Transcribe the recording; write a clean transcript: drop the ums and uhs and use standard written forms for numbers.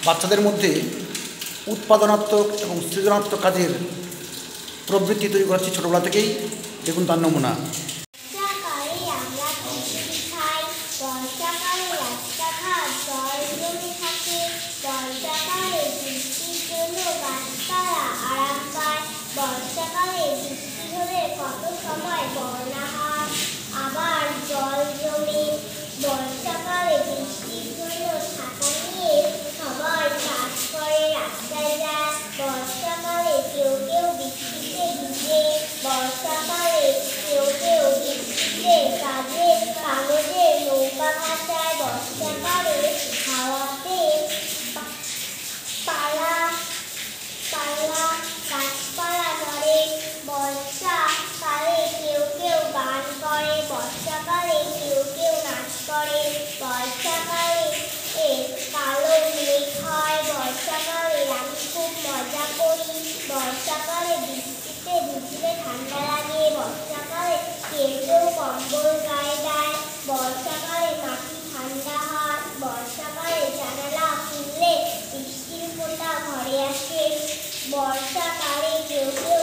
বাচ্চাদের মধ্যে উৎপাদনাত্মক এবং সৃজনাত্মক কাজের প্রবৃত্তি তৈরি করাচ্ছি ছোটোবেলা থেকেই। দেখুন তার নমুনা। বর্ষাকালে বৃষ্টি হলে কত সময় বন্যা হয়, আবার জল জমে। বর্ষাকালে বৃষ্টির জন্য ছাতা নিয়ে সবাই কাজ করে রাস্তায় যায়। বর্ষাকালে কেউ কেউ বৃষ্টিতে ভিজে। বর্ষাকালে কেউ কেউ বৃষ্টিতে কাগজের নৌকা ভাসায়। বর্ষাকালে হাওয়াতে গাছপালা নড়ে। বর্ষাকালে কেউ কেউ গান করে। বর্ষাকালে কেউ কেউ নাচ করে। বর্ষাকালে কালো মেঘ হয়। বর্ষাকালে আমি খুব মজা করি। বর্ষাকালে বৃষ্টিতে ভিজলে ঠান্ডা লাগে। বর্ষাকালে কেউ কেউ কম্বল গায়ে দেয়। বর্ষাকালে মাটি ঠান্ডা হয়। বর্ষাকালে জানালা খুললে বৃষ্টির ফোঁটা ঘরে আসে। বর্ষাকালে কেউ কেউ